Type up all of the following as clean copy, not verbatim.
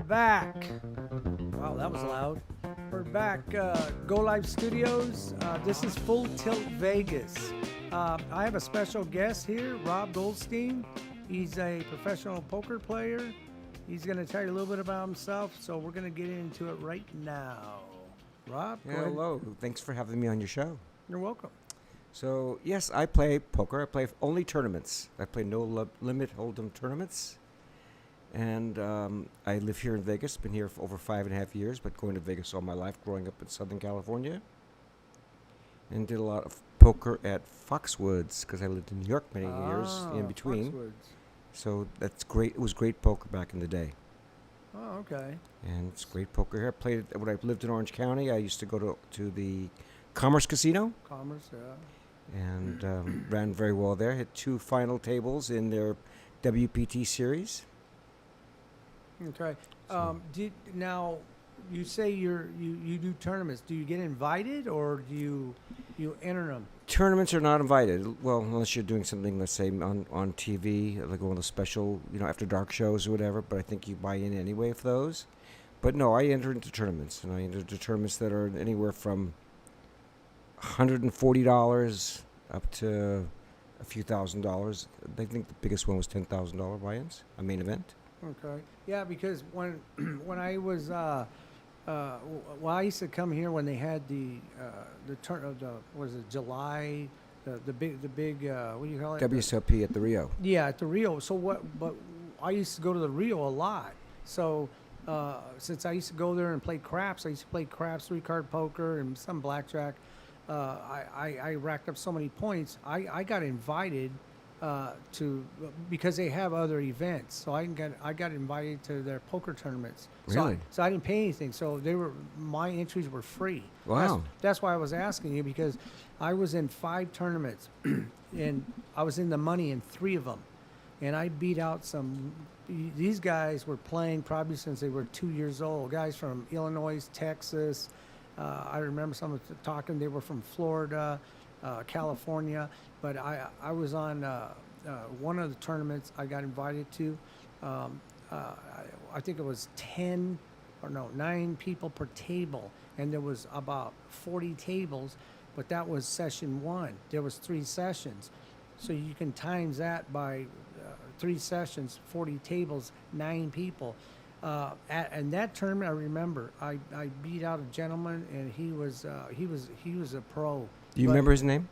back. Wow, that was loud. We're back. Go Live Studios. This is Full Tilt Vegas. I have a special guest here, Rob Goldstein. He's a professional poker player. He's going to tell you a little bit about himself, so we're going to get into it right now. Rob, go ahead. Hello. Thanks for having me on your show. You're welcome. So, yes, I play poker. I play only tournaments. I play no limit hold'em tournaments. And I live here in Vegas. Been here for over 5.5 years, but going to Vegas all my life, growing up in Southern California. And did a lot of poker at Foxwoods because I lived in New York many years in between. Foxwoods. So that's great. It was great poker back in the day. Oh, okay. And it's great poker here. I played when I lived in Orange County. I used to go to the Commerce Casino. Commerce, yeah. And ran very well there. Hit 2 final tables in their WPT series. Okay. So- Now, you say you do tournaments. Do you get invited, or do you enter them? Tournaments are not invited. Well, unless you're doing something, let's say on TV, like one of those special, after dark shows or whatever. But I think you buy in anyway for those. But no, I enter into tournaments, and I enter into tournaments that are anywhere from $140 up to a few $1,000s. I think the biggest one was $10,000 buy-ins, a main event. Okay. Yeah, because when I was I used to come here when they had the what is it, July, the big what do you call it? WSOP at the Rio. Yeah, at the Rio. But I used to go to the Rio a lot. So since I used to go there and play craps, I used to play craps, 3-card poker, and some blackjack. I racked up so many points. I got invited because they have other events. So I got invited to their poker tournaments. Really? So I didn't pay anything. So my entries were free. Wow. That's why I was asking you, because I was in 5 tournaments and I was in the money in 3 of them. And I beat out these guys were playing probably since they were 2 years old. Guys from Illinois, Texas. I remember some talking, they were from Florida, California. But I was on one of the tournaments I got invited to. I think it was 9 people per table, and there was about 40 tables, but that was session 1. There was 3 sessions. So you can times that by 3 sessions, 40 tables, 9 people. And that tournament, I remember, I beat out a gentleman, and he was a pro. Do you remember his name?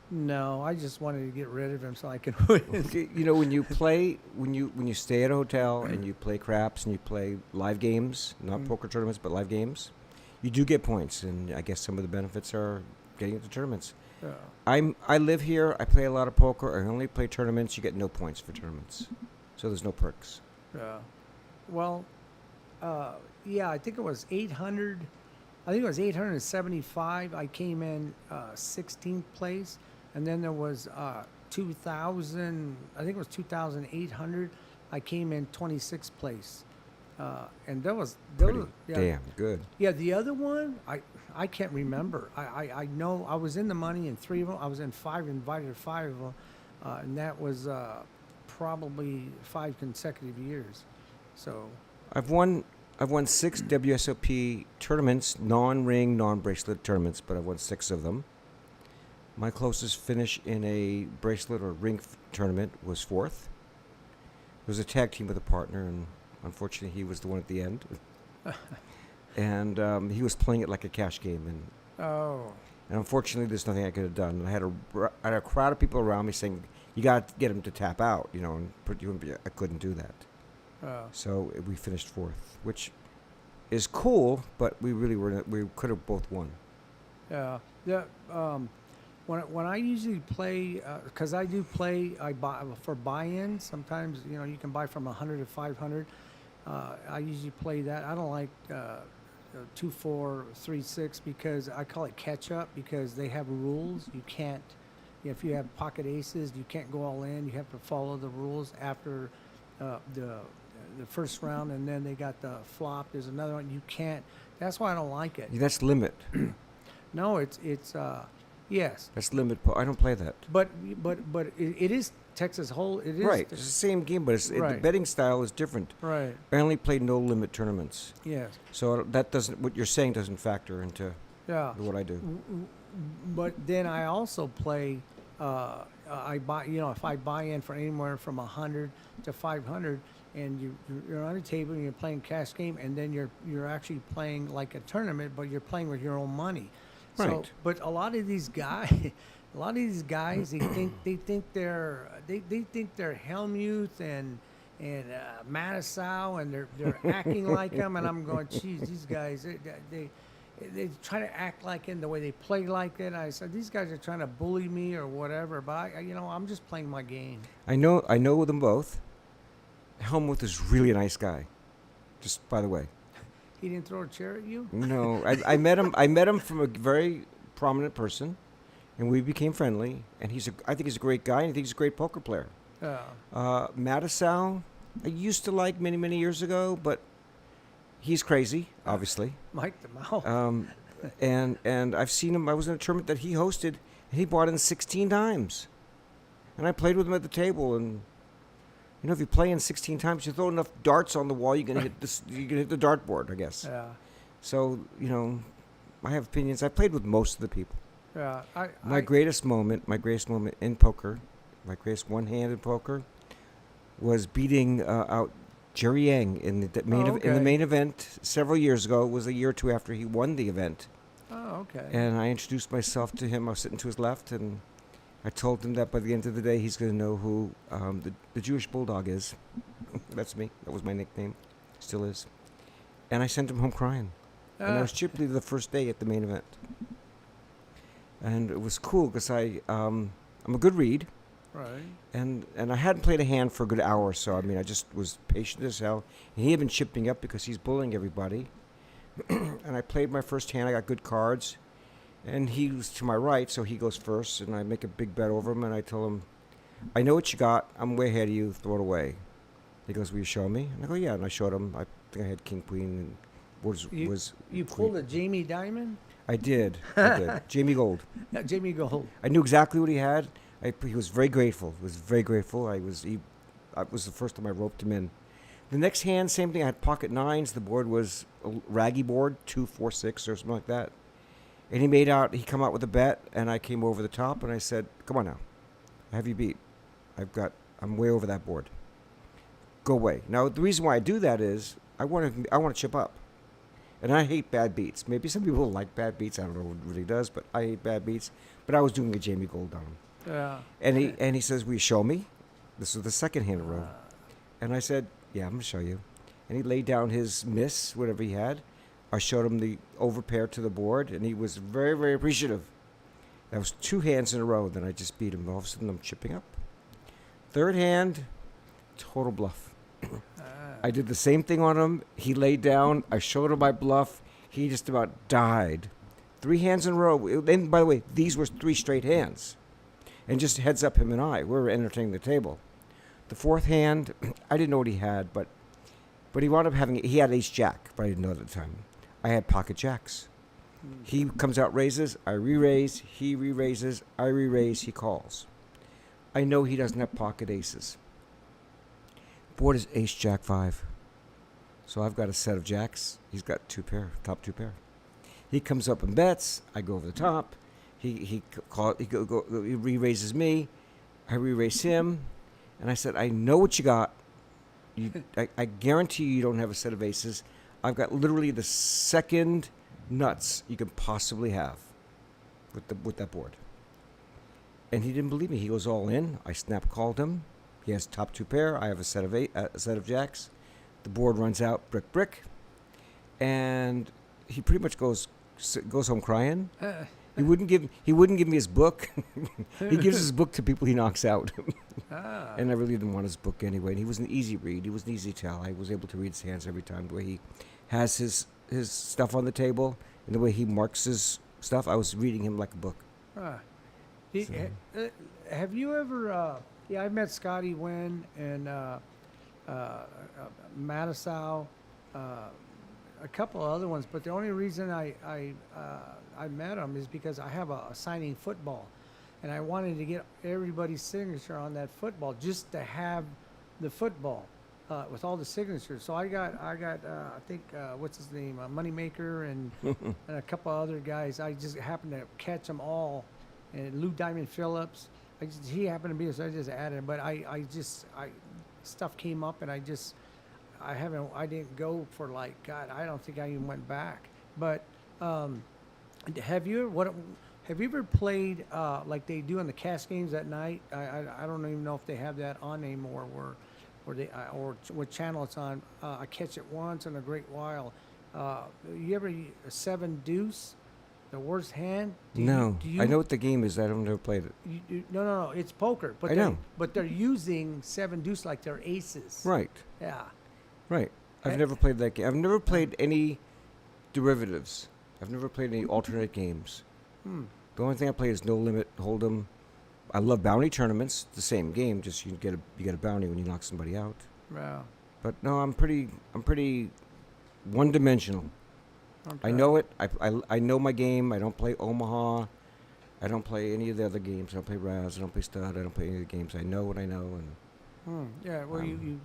No, I just wanted to get rid of him so I could win. Okay, when you play, when you stay at a hotel and you play craps and you play live games, not poker tournaments, but live games, you do get points, and I guess some of the benefits are getting into tournaments. I live here. I play a lot of poker. I only play tournaments. You get no points for tournaments, so there's no perks. Yeah. Well, yeah, I think it was 800. I think it was 875. I came in 16th place, and then there was 2,000. I think it was 2,800. I came in 26th place, and that was Damn good. Yeah, the other one I can't remember. I know I was in the money in 3 of them. I was in 5, invited to 5 of them, and that was probably 5 consecutive years. So I've won 6 WSOP tournaments, non-ring, non-bracelet tournaments, but I've won 6 of them. My closest finish in a bracelet or ring tournament was 4th. It was a tag team with a partner, and unfortunately he was the one at the end. And he was playing it like a cash game, and unfortunately there's nothing I could have done. I had a crowd of people around me saying, "You got to get him to tap out," and I couldn't do that. So we finished 4th, which is cool, but we could have both won. Yeah. When I usually play, because I do play, I buy for buy-ins. Sometimes you can buy from 100 to 500. I usually play that. I don't like 2-4, 3-6 because I call it catch-up, because they have rules. You can't, if you have pocket aces, you can't go all in. You have to follow the rules after the first round, and then they got the flop. There's another one you can't. That's why I don't like it. That's limit. No, it's Yes, That's limit. I don't play that. but it is Texas Hold. It is Right. It's the same game, but the Right. betting style is different. right. I only play no limit tournaments, Yes, so that doesn't. What you're saying doesn't factor into yeah. what I do. But then I also play. I buy. If I buy in for anywhere from 100 to 500, and you're on a table and you're playing cash game, and then you're actually playing like a tournament, but you're playing with your own money. So, Right. but a lot of these guys, they think they're Helmuth and Mattisau, and they're acting like them, and I'm going, geez, these guys they try to act like it in the way they play like it. I said these guys are trying to bully me or whatever, but I'm just playing my game. I know them both. Helmuth is really a nice guy. Just by the way. He didn't throw a chair at you? No, I met him. I met him from a very prominent person, and we became friendly. And I think he's a great guy, and I think he's a great poker player. Mattisau, I used to like many years ago, but he's crazy, obviously. Mike the Mouth. And I've seen him. I was in a tournament that he hosted, and he bought in 16 times, and I played with him at the table. And if you play in 16 times, you throw enough darts on the wall, you're gonna hit this. You're gonna hit the dartboard, I guess. Yeah. So I have opinions. I played with most of the people. Yeah. My greatest moment in poker, my greatest one-handed poker, was beating out Jerry Yang in the in the main event several years ago. It was a year or two after he won the event. Oh, okay. And I introduced myself to him. I was sitting to his left, and I told him that by the end of the day, he's going to know who the Jewish Bulldog is. That's me. That was my nickname. Still is. And I sent him home crying. And I was chipped the first day at the main event. And it was cool because I'm a good read. Right. And I hadn't played a hand for a good hour or so. I mean, I just was patient as hell. And he had been chipping up because he's bullying everybody. And I played my first hand. I got good cards. And he was to my right, so he goes first. And I make a big bet over him. And I tell him, I know what you got. I'm way ahead of you. Throw it away. He goes, will you show me? And I go, yeah. And I showed him. I think I had king, queen, and You pulled a Jamie Dimon? I did. Jamie Gold. No, Jamie Gold. I knew exactly what he had. He was very grateful. I was the first time I roped him in. The next hand, same thing. I had pocket nines. The board was a raggy board, 2, 4, 6 or something like that. And he come out with a bet, and I came over the top, and I said, come on now. I have you beat. I'm way over that board. Go away. Now, the reason why I do that is I want to chip up. And I hate bad beats. Maybe some people like bad beats. I don't know what it really does, but I hate bad beats. But I was doing a Jamie Gold on him. Yeah. And he says, will you show me? This was the second hand in a row. And I said, yeah, I'm going to show you. And he laid down his miss, whatever he had. I showed him the overpair to the board, and he was very, very appreciative. That was 2 hands in a row. Then I just beat him. All of a sudden, I'm chipping up. Third hand, total bluff. I did the same thing on him. He laid down. I showed him my bluff. He just about died. 3 hands in a row. And by the way, these were 3 straight hands. And just heads up, him and I, we were entertaining the table. The 4th hand, I didn't know what he had, but he wound up he had ace jack, but I didn't know at the time. I had pocket jacks. He comes out, raises, I re-raise, he re-raises, I re-raise, he calls. I know he doesn't have pocket aces. Board is ace jack 5. So I've got a set of jacks. He's got 2 pair, top 2 pair. He comes up and bets. I go over the top. He re-raises me. I re-raise him. And I said, I know what you got. I guarantee you don't have a set of aces. I've got literally the second nuts you can possibly have with that board. And he didn't believe me. He goes all in. I snap called him. He has top 2 pair. I have a set of jacks. The board runs out brick, and he pretty much goes home crying. He wouldn't give me his book. He gives his book to people he knocks out. And I really didn't want his book anyway. And he was an easy read. He was an easy tell. I was able to read his hands every time. The way he has his stuff on the table and the way he marks his stuff, I was reading him like a book. Have you ever? I've met Scotty Wynn and Mattisau. a couple of other ones, but the only reason I met him is because I have a signing football, and I wanted to get everybody's signature on that football just to have the football with all the signatures. So I got I think what's his name, Moneymaker, and and a couple of other guys. I just happened to catch them all, and Lou Diamond Phillips. He happened to be, so I just added him. But I stuff came up, and I didn't go for, like, God, I don't think I even went back. But have you ever played like they do in the Cash games at night? I don't even know if they have that on anymore, or what channel it's on. I catch it once in a great while. You ever a 7 deuce, the worst hand? No, I know what the game is. I've never played it. No, it's poker. But I know. But they're using 7 deuce like they're aces. Right, Yeah. right. I've Eh. never played that game. I've never played any derivatives. I've never played any alternate games. Hmm. The only thing I play is No Limit Hold'em. I love bounty tournaments. It's the same game, just you get a bounty when you knock somebody out. Yeah. But no, I'm pretty one-dimensional. I Okay. know it. I know my game. I don't play Omaha. I don't play any of the other games. I don't play Raz. I don't play Stud. I don't play any of the games. I know what I know, and Yeah. Well, you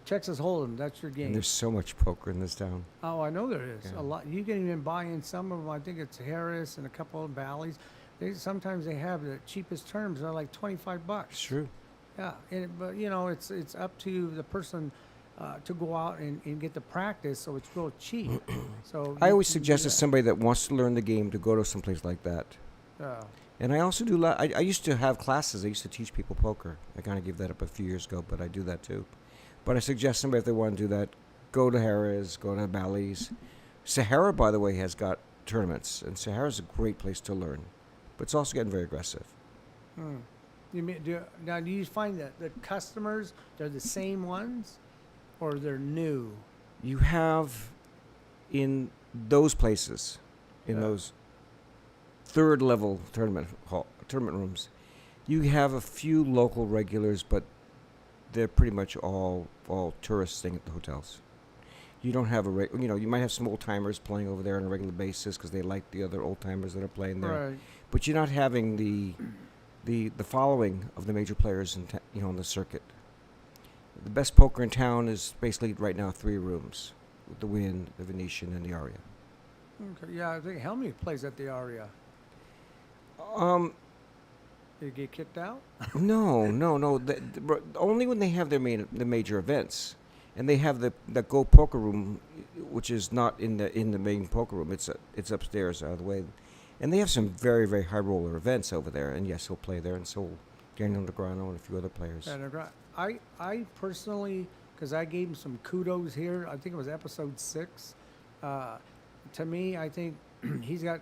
Texas Hold'em. That's your game. there's so much poker in this town. Oh, I know there is Yeah. a lot. You can even buy in some of them. I think it's Harris and a couple of Valleys. Sometimes they have the cheapest terms. They're like $25. It's true. Yeah, but it's up to the person to go out and get the practice, so it's real cheap. So I you always can do suggest to that. somebody that wants to learn the game to go to someplace like that. Yeah. And I also do. I used to have classes. I used to teach people poker. I kind of gave that up a few years ago, but I do that too. But I suggest somebody if they want to do that, go to Harris, go to Bally's. Sahara, by the way, has got tournaments, and Sahara's a great place to learn. But it's also getting very aggressive. Hmm. Do you find that the customers, they're the same ones, or they're new? You have in those places, in Yeah. those third level tournament rooms, you have a few local regulars, but they're pretty much all tourists staying at the hotels. You don't have you might have some old timers playing over there on a regular basis because they like the other old timers that are playing there. Right. But you're not having the following of the major players on the circuit. The best poker in town is basically right now 3 rooms, with the Wynn, the Venetian, and the Aria. Okay. Yeah, I think Helmy plays at the Aria. Um, Did he get kicked out? no. Only when they have the major events, and they have the Go Poker Room, which is not in the main poker room. It's upstairs out of the way, and they have some very, very high roller events over there. And yes, he'll play there, and so will Daniel Negreanu and a few other players. And I personally, because I gave him some kudos here. I think it was episode 6. To me, I think he's got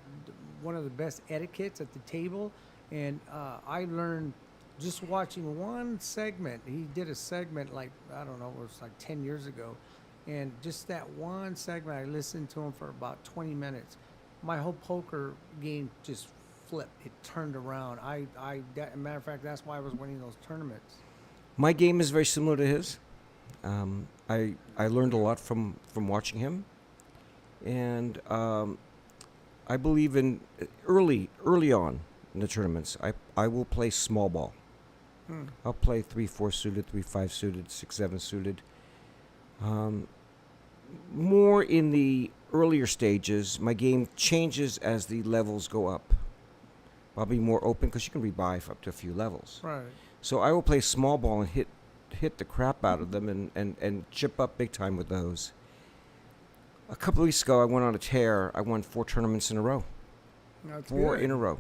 one of the best etiquettes at the table, and I learned just watching one segment. He did a segment like, I don't know, it was like 10 years ago, and just that one segment, I listened to him for about 20 minutes. My whole poker game just flipped. It turned around. Matter of fact, that's why I was winning those tournaments. My game is very similar to his. I learned a lot from watching him, and I believe in early on in the tournaments. I will play small ball. I'll play 3-4 suited, 3-5 suited, 6-7 suited. More in the earlier stages, my game changes as the levels go up. I'll be more open because you can rebuy up to a few levels. Right. So I will play small ball and hit the crap out of them and chip up big time with those. A couple of weeks ago, I went on a tear. I won 4 tournaments in a row. That's 4 good. in a row,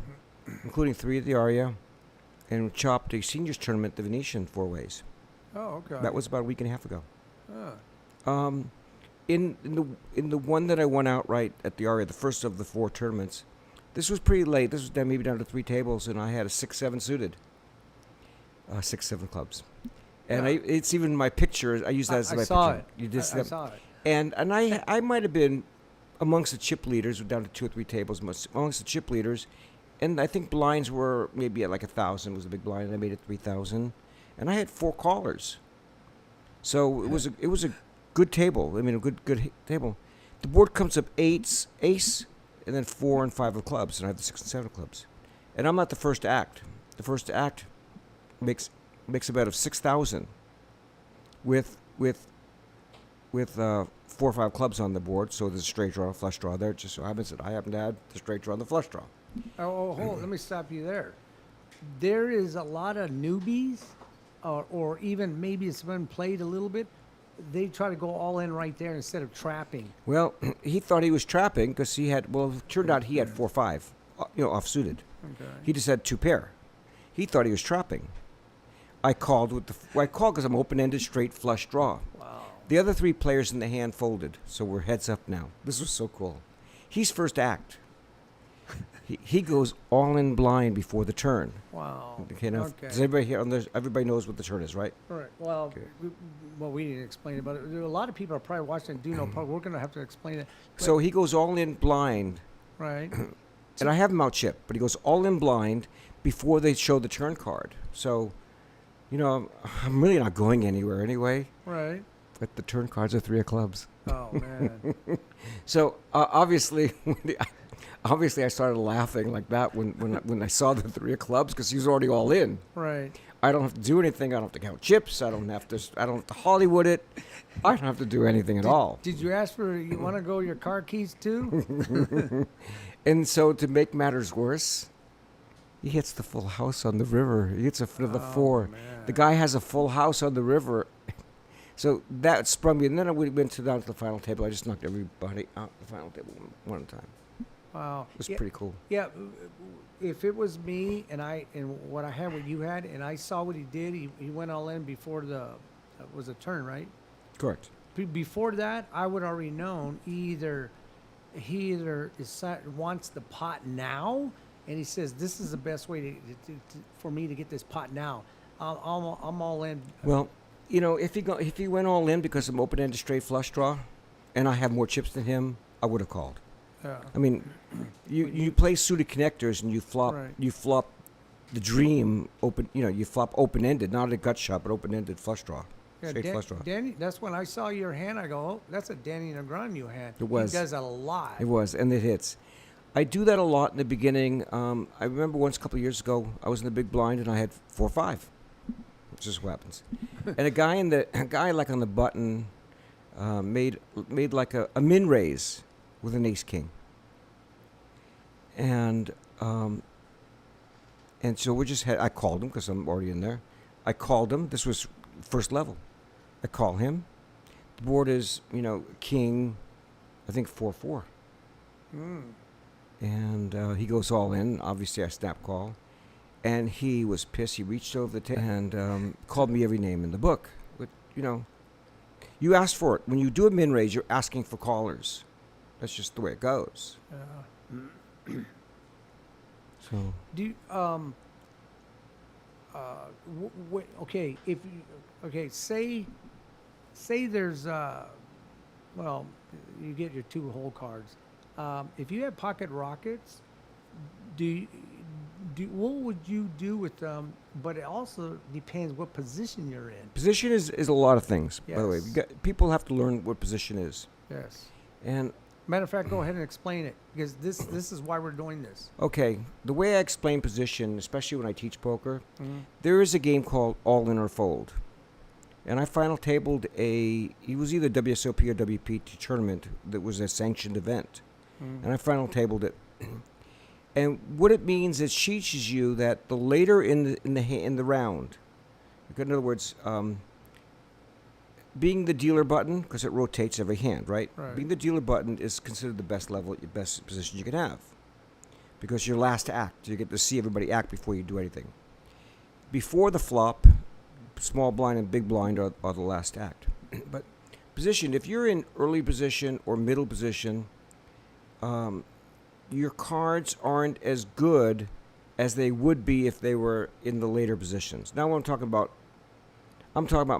including 3 at the Aria, and chopped a seniors tournament, the Venetian, 4 ways. Oh, okay. That was about a week and a half ago. Ah. In the one that I won outright at the Aria, the first of the 4 tournaments, this was pretty late. This was maybe down to 3 tables, and I had a 6-7 suited, 6-7 clubs, and Yeah. it's even my picture. I use that as I my saw picture. it. You just I saw it. And I might have been amongst the chip leaders. We're down to 2 or 3 tables amongst the chip leaders, and I think blinds were maybe at like 1,000 was the big blind. And I made it 3,000, and I had 4 callers. So it was good table. I mean, a good table. The board comes up eights, ace, and then 4 and 5 of clubs, and I have the 6 and 7 of clubs. And I'm not the first to act. The first to act makes a bet of 6,000 with 4 or 5 clubs on the board. So there's a straight draw, a flush draw there. It just so happens that I happen to have the straight draw and the flush draw. Hold. Let me stop you there. There is a lot of newbies, or even maybe it's been played a little bit. They try to go all in right there instead of trapping. Well, he thought he was trapping because he had. Well, it turned out he had 4-5, offsuited. Okay. He just had 2 pair. He thought he was trapping. I called because I'm open-ended, straight flush draw. Wow. The other 3 players in the hand folded, so we're heads up now. This was so cool. He's first act. He goes all in blind before the turn. Wow. Okay, now, Okay. does everybody here? Everybody knows what the turn is, right? All right. Well, Okay. we didn't explain it, but there are a lot of people are probably watching and do know. Probably we're going to have to explain it. So he goes all in blind, Right. and I have him out chip, but he goes all in blind before they show the turn card. So, I'm really not going anywhere anyway. Right. But the turn cards are 3 of clubs. Oh man. So obviously, I started laughing like that when I saw the 3 of clubs because he was already all in. Right. I don't have to do anything. I don't have to count chips. I don't have to Hollywood it. I don't have to do anything at all. Did you ask for? You want to go your car keys too? And so to make matters worse, he hits the full house on the river. He hits the 4. man. The guy has a full house on the river. So that sprung me. And then we went down to the final table. I just knocked everybody out the final table one at a time. Wow. It was Yeah. pretty cool. Yeah, if it was me and what I had, what you had, and I saw what he did, he went all in before the was a turn, right? Correct. Before that, I would already known he either wants the pot now, and he says this is the best way for me to get this pot now. I'm all in. Well, if he went all in because I'm open-ended straight flush draw, and I have more chips than him, I would have called. I mean, you play suited connectors and you flop Right. the dream open. You flop open-ended, not a gut shot, but open-ended flush draw, Yeah, straight flush draw. Danny, that's when I saw your hand. I go, oh, that's a Danny Negreanu hand. It was. He does that a lot. It was, and it hits. I do that a lot in the beginning. I remember once a couple of years ago, I was in the big blind and I had 4-5, which is what happens. And a guy like on the button made like a min raise with an ace king. And so I called him because I'm already in there. I called him. This was first level. I call him. The board is, king, I think 4-4. And he goes all in. Obviously, I snap call. And he was pissed. He reached over the table and called me every name in the book. But, you asked for it. When you do a min raise, you're asking for callers. That's just the way it goes. So Do you, okay, if you, okay, say there's well, you get your 2 hole cards. If you have pocket rockets, what would you do with them? But it also depends what position you're in. position is a lot of things. By the way, Yes. people have to learn what position is. Yes. And Matter of fact, go ahead and explain it because this is why we're doing this. okay, the way I explain position, especially when I teach poker, there is a game called All In or Fold. And I final tabled it was either WSOP or WPT tournament that was a sanctioned event. And I final tabled it. And what it means is it teaches you that the later in the round, in other words, being the dealer button, because it rotates every hand, right? Right. Being the dealer button is considered the best level, your best position you can have. Because you're last to act. You get to see everybody act before you do anything. Before the flop, small blind and big blind are the last act. But position, if you're in early position or middle position, your cards aren't as good as they would be if they were in the later positions. Now what I'm talking about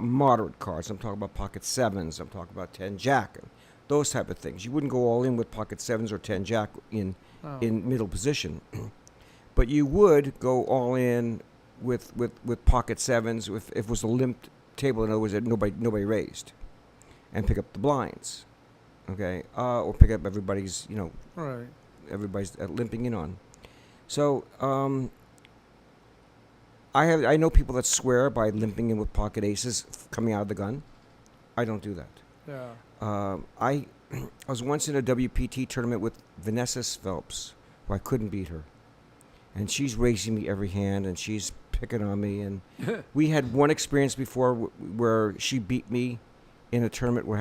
moderate cards. I'm talking about pocket 7s. I'm talking about 10 jack and those type of things. You wouldn't go all in with pocket 7s or 10 jack in middle position. But you would go all in with pocket 7s if it was a limped table. In other words, that nobody raised. and pick up the blinds, okay, or pick up everybody's, Right. everybody's limping in on. So I know people that swear by limping in with pocket aces coming out of the gun. I don't do that. Yeah. I was once in a WPT tournament with Vanessa Phelps, who I couldn't beat her, and she's raising me every hand, and she's picking on me, and we had one experience before where she beat me in a tournament where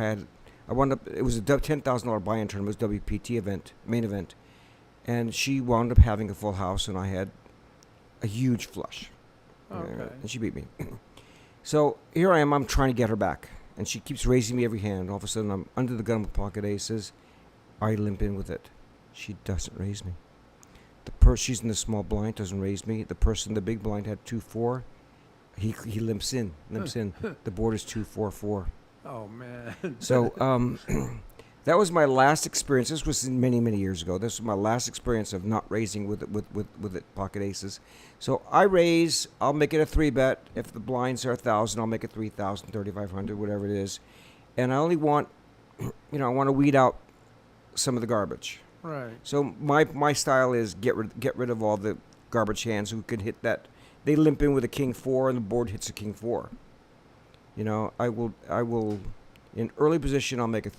I wound up, it was a $10,000 buy-in tournament, it was WPT event, main event, and she wound up having a full house, and I had a huge flush. Okay. And she beat me. So here I am, I'm trying to get her back. And she keeps raising me every hand. All of a sudden, I'm under the gun with pocket aces. I limp in with it. She doesn't raise me. She's in the small blind, doesn't raise me. The person in the big blind had 2-4. He limps in. The board is 2-4-4. Oh man. So that was my last experience. This was many, many years ago. This was my last experience of not raising with it pocket aces. So I raise. I'll make it a 3-bet. If the blinds are 1,000, I'll make it 3,000, 3,500, whatever it is. And I only want, I want to weed out some of the garbage. Right. So my style is get rid of all the garbage hands who can hit that. They limp in with a king 4 and the board hits a king 4. I will. In early position, I'll make it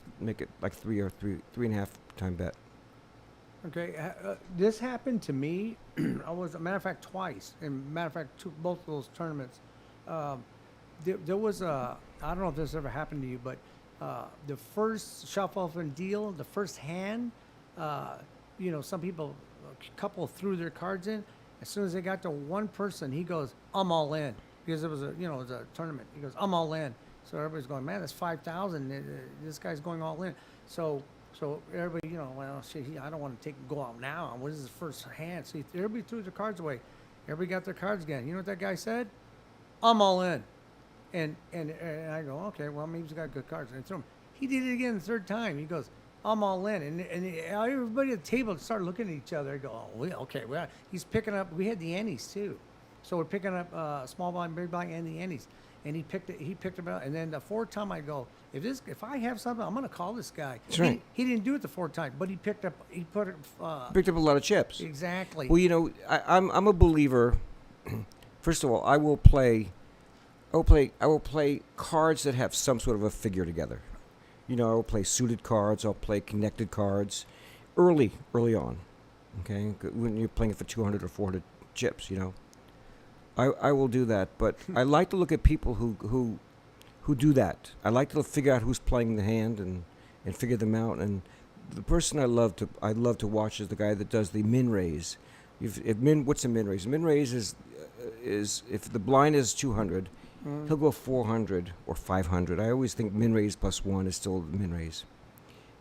like 3.5 time bet. Okay, this happened to me. I was, a matter of fact, twice. And matter of fact, both of those tournaments. There was I don't know if this ever happened to you, but the first shuffle and deal, the first hand, some people, a couple threw their cards in. As soon as they got to one person, he goes, "I'm all in," because it was it was a tournament. He goes, "I'm all in." So everybody's going, "Man, that's 5,000. This guy's going all in." So everybody, well, shit, I don't want to go out now. What is his first hand? So everybody threw their cards away. Everybody got their cards again. You know what that guy said? "I'm all in." And I go, "Okay, well, maybe he's got good cards." And I threw him. He did it again the third time. He goes, "I'm all in." And everybody at the table started looking at each other. I go, "Oh, okay." Well, he's picking up. We had the antes too. So we're picking up small blind, big blind, and the antes. And he picked them out. And then the fourth time I go, if I have something, I'm gonna call this guy. That's right. He didn't do it the fourth time, but he picked up Picked up a lot of chips. exactly. Well, I'm a believer. First of all, I will play cards that have some sort of a figure together. I will play suited cards. I'll play connected cards, early on. Okay, when you're playing it for 200 or 400 chips, I will do that, but I like to look at people who do that. I like to figure out who's playing the hand and figure them out. And the person I love to watch is the guy that does the min raise. What's a min raise? Min raise is if the blind is 200, he'll go 400 or 500. I always think min raise plus 1 is still the min raise.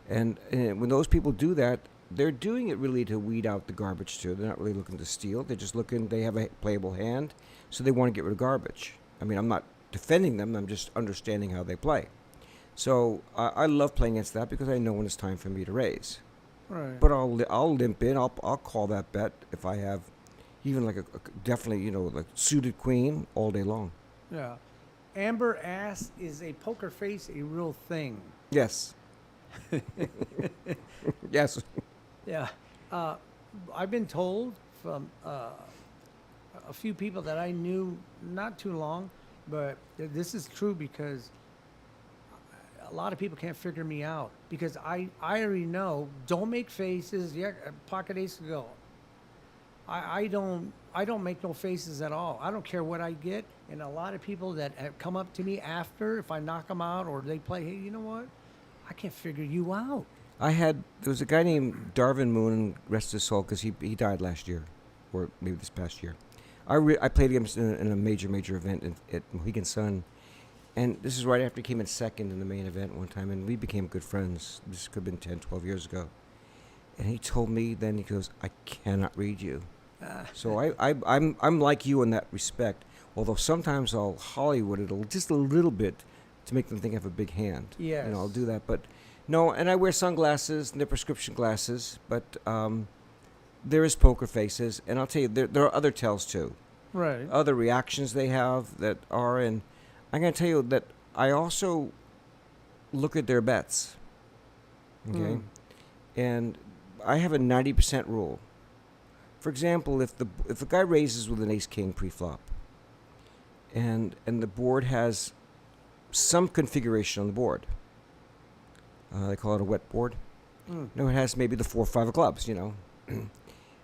And when those people do that, they're doing it really to weed out the garbage too. They're not really looking to steal. They're just looking. They have a playable hand, so they want to get rid of garbage. I mean, I'm not defending them. I'm just understanding how they play. So I love playing against that because I know when it's time for me to raise. Right. But I'll limp in. I'll call that bet if I have even like a definitely like suited queen all day long. Yeah. Amber asks, "Is a poker face a real thing?" Yes. Yes. Yeah. I've been told from a few people that I knew not too long, but this is true because a lot of people can't figure me out because I already know, don't make faces. Yeah, pocket ace to go. I don't make no faces at all. I don't care what I get. And a lot of people that have come up to me after, if I knock them out or they play, "Hey, you know what? I can't figure you out." There was a guy named Darvin Moon, rest his soul, because he died last year, or maybe this past year. I played against him in a major event at Mohegan Sun, and this is right after he came in second in the main event one time, and we became good friends. This could have been 10, 12 years ago. And he told me then, he goes, "I cannot read you." So I'm like you in that respect, although sometimes I'll Hollywood it just a little bit to make them think I have a big hand. Yes. I'll do that, but no, and I wear sunglasses, and they're prescription glasses, but there is poker faces, and I'll tell you, there are other tells too. Right. Other reactions they have that are, and I'm going to tell you that I also look at their bets. Okay, Mm. and I have a 90% rule. For example, if the guy raises with an ace king pre-flop, and the board has some configuration on the board, they call it a wet board. Mm. No, it has maybe the 4 or 5 of clubs, you know,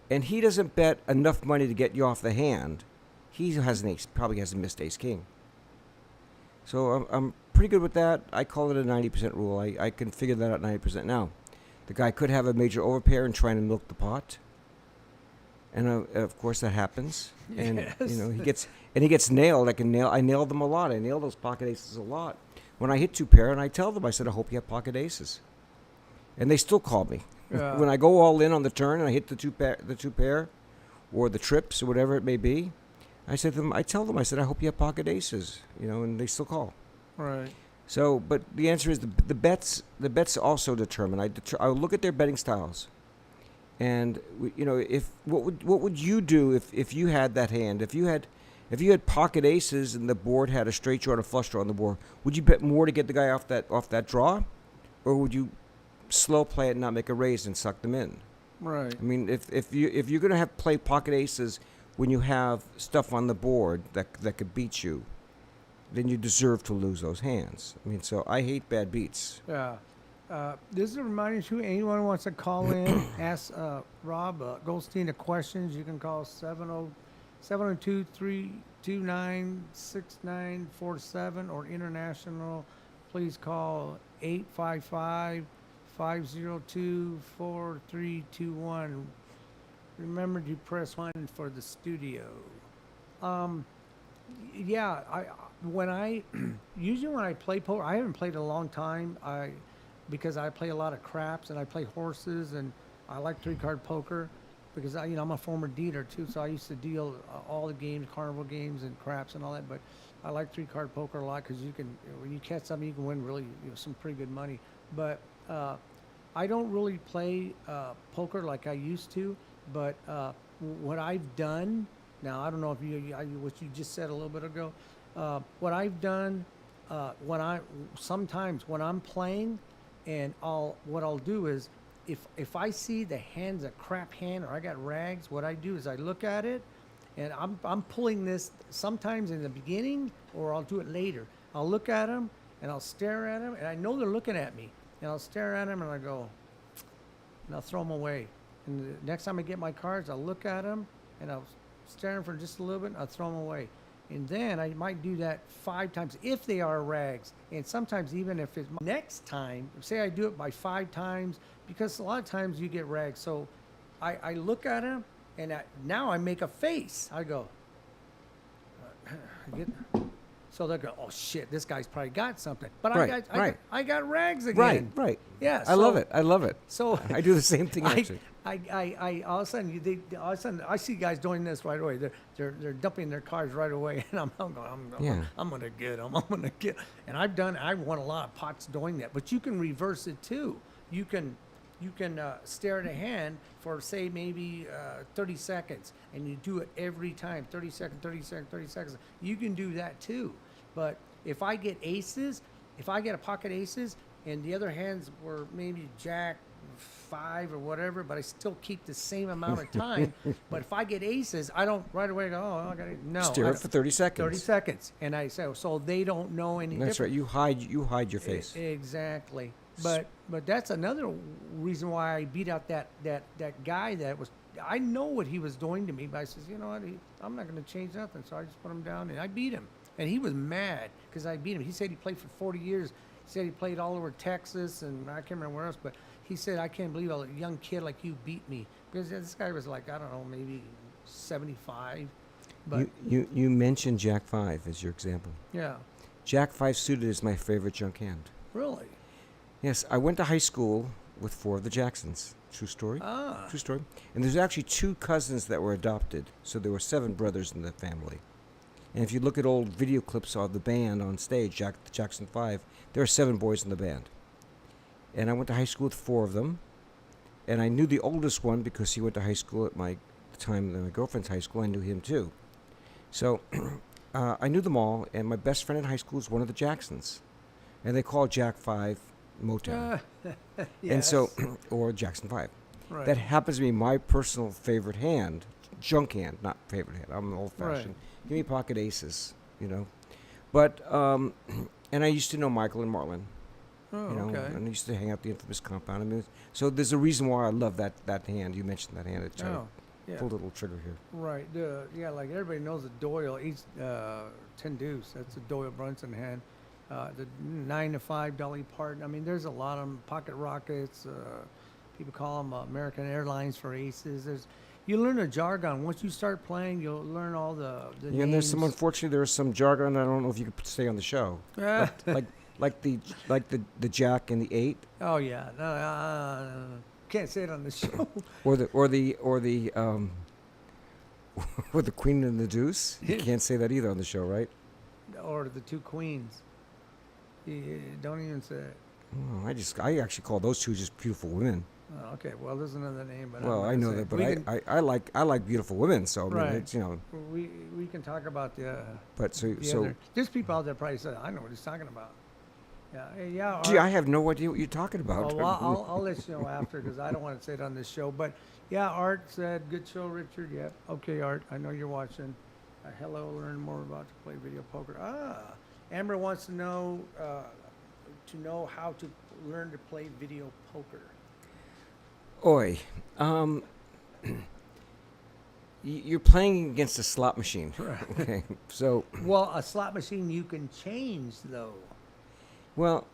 and he doesn't bet enough money to get you off the hand. He has an ace, probably has a missed ace king. So I'm pretty good with that. I call it a 90% rule. I can figure that out 90%. Now, the guy could have a major overpair and trying to milk the pot. And of course that happens. And Yes. you know, he gets nailed. I nail them a lot. I nail those pocket aces a lot. When I hit 2 pair and I tell them, I said, I hope you have pocket aces. And they still call me. Yeah. When I go all in on the turn and I hit the two pair or the trips or whatever it may be, I said to them, I said, I hope you have pocket aces, you know, and they still call. Right. So, but the answer is the bets also determine. I look at their betting styles, and you know, what would you do if you had that hand? If you had pocket aces and the board had a straight draw and a flush draw on the board, would you bet more to get the guy off that draw, or would you slow play it and not make a raise and suck them in? Right. I mean, if you're gonna play pocket aces when you have stuff on the board that could beat you, then you deserve to lose those hands. I mean, so I hate bad beats. Yeah. This is a reminder to anyone who wants to call in, ask Rob Goldstein a questions. You can call 702-329-6947 or international. Please call 855-502-4321. Remember to press 1 for the studio. Yeah, usually when I play poker, I haven't played in a long time. Because I play a lot of craps and I play horses and I like 3-card poker because I'm a former dealer too, so I used to deal all the games, carnival games and craps and all that. But I like 3-card poker a lot because when you catch something, you can win really some pretty good money. But I don't really play poker like I used to. But what I've done now, I don't know if what you just said a little bit ago. What I've done sometimes when I'm playing, and what I'll do is if I see the hand's a crap hand or I got rags, what I do is I look at it, and I'm pulling this sometimes in the beginning, or I'll do it later. I'll look at them and I'll stare at them, and I know they're looking at me, and I'll stare at them and I go, and I'll throw them away. And the next time I get my cards, I'll look at them and I'll stare at them for just a little bit and I'll throw them away. And then I might do that 5 times if they are rags. And sometimes even if it's next time, say I do it by 5 times, because a lot of times you get rags. So I look at them and now I make a face. I go, so they go, oh shit, this guy's probably got something. But Right, I got rags again. Right. Yeah. I love it. So I do the same thing actually. I all of a sudden I see guys doing this right away. They're dumping their cards right away, and I'm going, Yeah. I'm gonna get them. I'm gonna get. And I've won a lot of pots doing that. But you can reverse it too. You can stare at a hand for say maybe 30 seconds, and you do it every time. 30 seconds, 30 seconds, 30 seconds. You can do that too. But if I get aces, if I get a pocket aces, and the other hands were maybe Jack 5 or whatever, but I still keep the same amount of time. But if I get aces, I don't right away go, oh, I got it. No, Stare I it for 30 seconds. 30 seconds, and I say so they don't know any. That's right. different. You hide your face. Exactly. But that's another reason why I beat out that guy that was. I know what he was doing to me, but I says, you know what? I'm not going to change nothing. So I just put him down and I beat him, and he was mad because I beat him. He said he played for 40 years. He said he played all over Texas and I can't remember where else, but he said, I can't believe a young kid like you beat me, because this guy was like, I don't know, maybe 75. But You mentioned Jack 5 as your example. yeah, Jack 5 suited is my favorite junk hand. really. Yes, I went to high school with 4 of the Jacksons. True story. Ah, True story. And there's actually 2 cousins that were adopted, so there were 7 brothers in the family. And if you look at old video clips of the band on stage, Jackson 5, there are 7 boys in the band. And I went to high school with 4 of them. And I knew the oldest one because he went to high school at the time of my girlfriend's high school. I knew him too. So I knew them all, and my best friend in high school was one of the Jacksons. and they call Jack 5 Motown. And so, or Jackson 5. right. That happens to be my personal favorite hand, junk hand, not favorite hand. I'm old fashioned. Give me pocket aces, you know. But and I used to know Michael and Marlon, Oh, you know, okay. and I used to hang out the infamous compound. I mean, so there's a reason why I love that hand. You mentioned that hand. It's Oh, yeah. pull a little trigger here. Right. Yeah, like everybody knows the Doyle, each 10 deuce. That's a Doyle Brunson hand. The 9 to 5 Dolly Parton. I mean, there's a lot of them. Pocket Rockets. People call them American Airlines for aces. You learn the jargon. Once you start playing, you'll learn all the Yeah, and there's some names. unfortunately there's some jargon I don't know if you could stay on the show. Ah. Like the Jack and the 8 Oh yeah. No, can't say it on the show. or the or the Queen and the Deuce. You can't say that either on the show, right? Or the 2 queens. You don't even say it. Oh, I actually call those two just beautiful women. Oh, okay. Well, there's another name, but I'm Well, not I gonna know say that, it. but We can- I like beautiful women, so I mean, Right. it's, you know, we can talk about the so there's people out there probably say I know what he's talking about. Yeah, yeah. gee, Art- I have no idea what you're talking about. oh, well, I'll let you know after because I don't want to say it on this show. But yeah, Art said, "Good show, Richard." Yep. Okay, Art. I know you're watching. Hello. Learn more about to play video poker. Amber wants to know how to learn to play video poker. Oi, you're playing against a slot machine. Okay, so Well, a slot machine you can change though. well,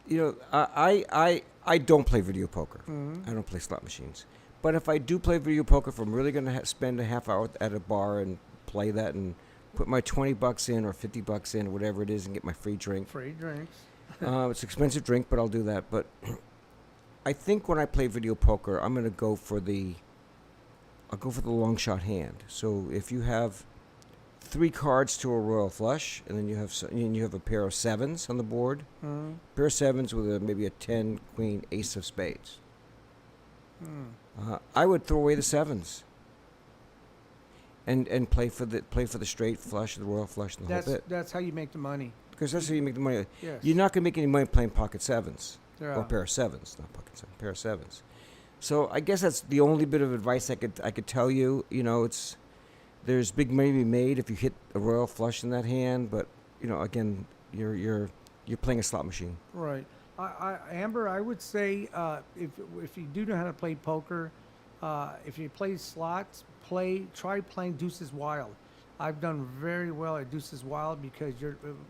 you know, I don't play video poker. Mm-hmm. I don't play slot machines. But if I do play video poker, if I'm really going to spend a half hour at a bar and play that and put my $20 in or $50 in or whatever it is and get my free drink, Free drinks. it's an expensive drink, but I'll do that. But I think when I play video poker, I'm going to go for the long shot hand. So if you have 3 cards to a royal flush, and then you have a pair of 7s on the board, Mm-hmm. pair of 7s with maybe a 10, queen, ace of spades. I would throw away the 7s and play for the straight flush, the royal flush, and the whole bit. That's how you make the money. Because that's how you make the money. Yes. You're not going to make any money playing pocket 7s. Yeah. Or pair of 7s, not pocket 7, pair of 7s. So I guess that's the only bit of advice I could tell you. You know, there's big money to be made if you hit a royal flush in that hand, but you know, again, you're playing a slot machine. Right. Amber, I would say if you do know how to play poker, if you play slots, try playing Deuces Wild. I've done very well at Deuces Wild because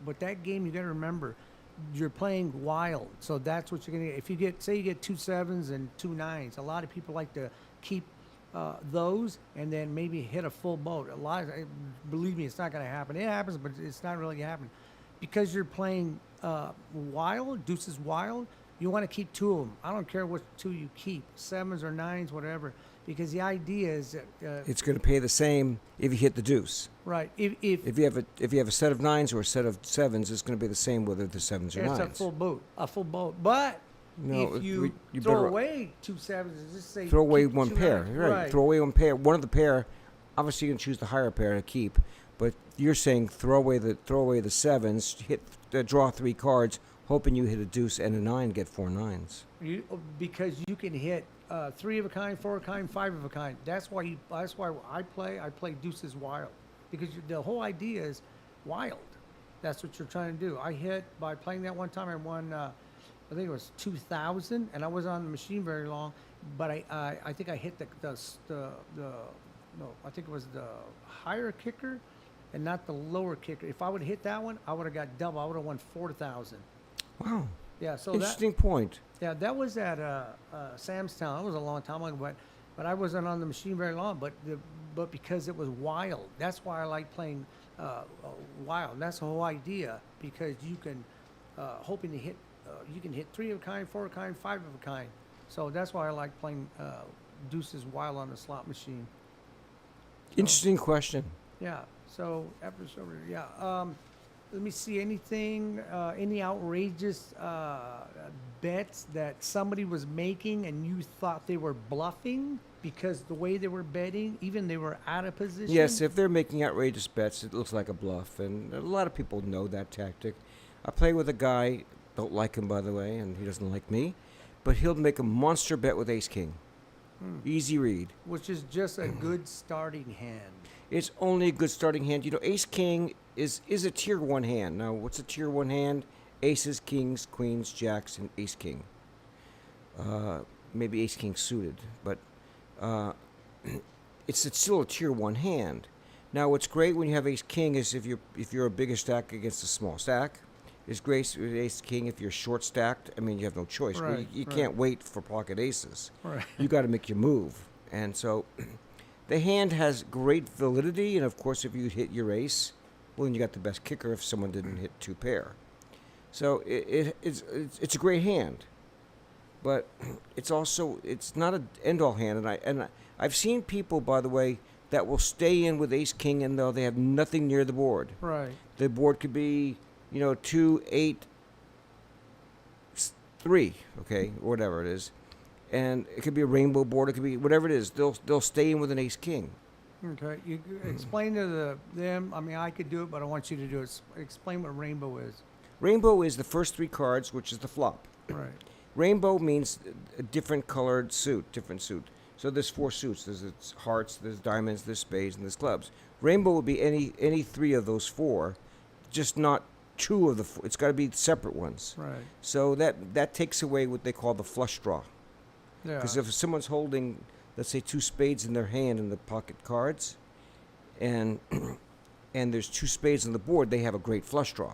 but that game you got to remember, you're playing wild, so that's what you're gonna get. If you get 2 7s and 2 9s, a lot of people like to keep those and then maybe hit a full boat. Believe me, it's not gonna happen. It happens, but it's not really gonna happen because you're playing wild, Deuces Wild. You want to keep 2 of them. I don't care what 2 you keep, 7s or 9s, whatever, because the idea is that It's going to pay the same if you hit the deuce. right. If If you have a set of 9s or a set of 7s, it's going to be the same whether the 7s or it's 9s. a full boat. But No, if you you throw better away 2 7s, just say throw away keep one 2 pair. 9s. Right. Throw away one pair. One of the pair, obviously you can choose the higher pair to keep. But you're saying throw away the 7s, draw 3 cards, hoping you hit a deuce and a 9, get 4 9s. Because you can hit 3 of a kind, 4 of a kind, 5 of a kind. That's why I play Deuces Wild, because the whole idea is wild. That's what you're trying to do. I hit by playing that one time. I won. I think it was 2,000, and I wasn't on the machine very long. But I think I hit I think it was the higher kicker, and not the lower kicker. If I would have hit that one, I would have got double. I would have won 4,000. Wow. Yeah. So Interesting point. Yeah, that was at Sam's Town. That was a long time ago, but I wasn't on the machine very long. But because it was wild, that's why I like playing wild. That's the whole idea, because you can hoping to hit. You can hit 3 of a kind, 4 of a kind, 5 of a kind. So that's why I like playing Deuces Wild on the slot machine. Interesting question. Yeah. So episode. Yeah. Let me see anything, any outrageous bets that somebody was making and you thought they were bluffing because the way they were betting, even they were out of position? Yes, if they're making outrageous bets, it looks like a bluff, and a lot of people know that tactic. I play with a guy, don't like him by the way, and he doesn't like me, but he'll make a monster bet with ace king. Easy read. Which is just a good starting hand. It's only a good starting hand. You know, ace king is a tier 1 hand. Now, what's a tier 1 hand? Aces, kings, queens, jacks, and ace king. Maybe ace king suited, but it's still a tier 1 hand. Now, what's great when you have ace king is if you're a bigger stack against a small stack. It's great with ace king if you're short stacked. I mean, you have no choice. Right, You right. can't wait for pocket aces. Right. You got to make your move, and so the hand has great validity. And of course, if you hit your ace, well, then you got the best kicker if someone didn't hit 2 pair. So it's a great hand, but it's not an end all hand. And I've seen people, by the way, that will stay in with ace king and though they have nothing near the board. Right. The board could be 2, 8, 3, okay, or whatever it is, and it could be a rainbow board. It could be whatever it is. They'll stay in with an ace king. Okay. You explain to them. I mean, I could do it, but I want you to do it. Explain what rainbow is. Rainbow is the first 3 cards, which is the flop. Right. Rainbow means a different colored suit, different suit. So there's 4 suits. There's hearts, there's diamonds, there's spades, and there's clubs. Rainbow would be any 3 of those 4, just not 2 of the 4. It's got to be separate ones. Right. So that takes away what they call the flush draw. Yeah. Because if someone's holding, let's say, 2 spades in their hand in the pocket cards, and and there's 2 spades on the board, they have a great flush draw.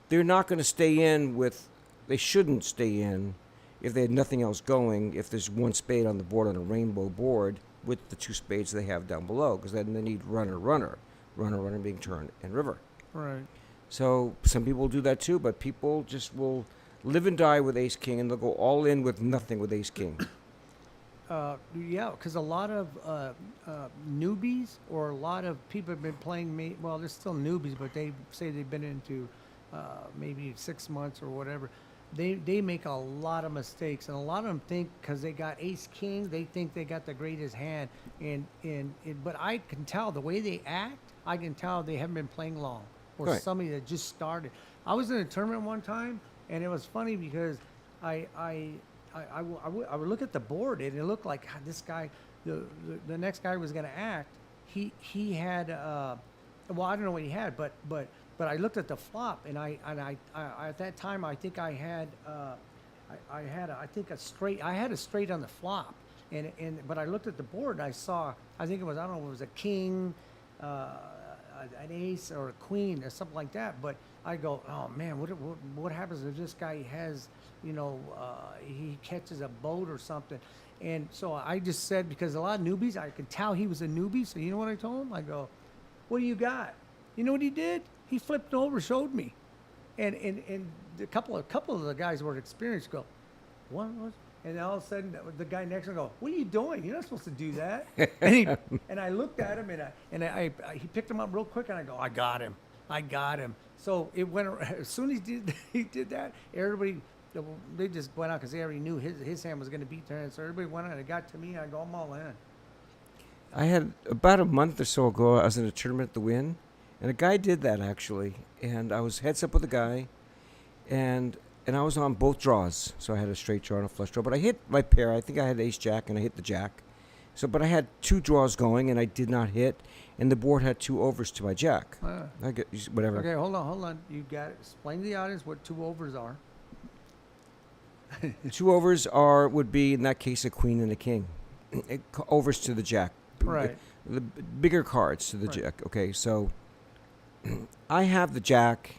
They're not going to stay in with. They shouldn't stay in if they had nothing else going. If there's 1 spade on the board on a rainbow board with the 2 spades they have down below, because then they need runner being turned and river. Right. So some people do that too, but people just will live and die with ace king, and they'll go all in with nothing with ace king. Yeah, because a lot of newbies or a lot of people have been playing. Well, they're still newbies, but they say they've been into maybe 6 months or whatever. They make a lot of mistakes, and a lot of them think because they got ace king, they think they got the greatest hand. But I can tell the way they act. I can tell they haven't been playing long, or Right. somebody that just started. I was in a tournament one time, and it was funny because I would look at the board and it looked like God, this guy, the next guy was going to act. He had well, I don't know what he had, but I looked at the flop and I at that time I think I had a straight. I had a straight on the flop, but I looked at the board and I saw, I think it was, I don't know, it was a king, an ace or a queen or something like that. But I go, oh man, what happens if this guy has, he catches a boat or something? And so I just said, because a lot of newbies, I could tell he was a newbie. So you know what I told him? I go, what do you got? You know what he did? He flipped over, showed me, and a couple of the guys who were experienced go, what was? And all of a sudden, the guy next to him go, what are you doing? You're not supposed to do that. And I looked at him, and he picked him up real quick, and I go, I got him. So it went, as soon as he did that, everybody, they just went out because they already knew his hand was going to beat theirs. So everybody went out and it got to me, and I go, I'm all in. I had about a month or so ago, I was in a tournament at the Wynn, and a guy did that actually, and I was heads up with a guy, and I was on both draws, so I had a straight draw and a flush draw, but I hit my pair. I think I had ace jack, and I hit the jack. So, but I had 2 draws going, and I did not hit, and the board had 2 overs to my jack. I get whatever. Okay, hold on. You got it. Explain to the audience what 2 overs are. 2 overs would be in that case a queen and a king. Overs to the jack. Right. The bigger cards to the Right. jack. Okay, so I have the jack,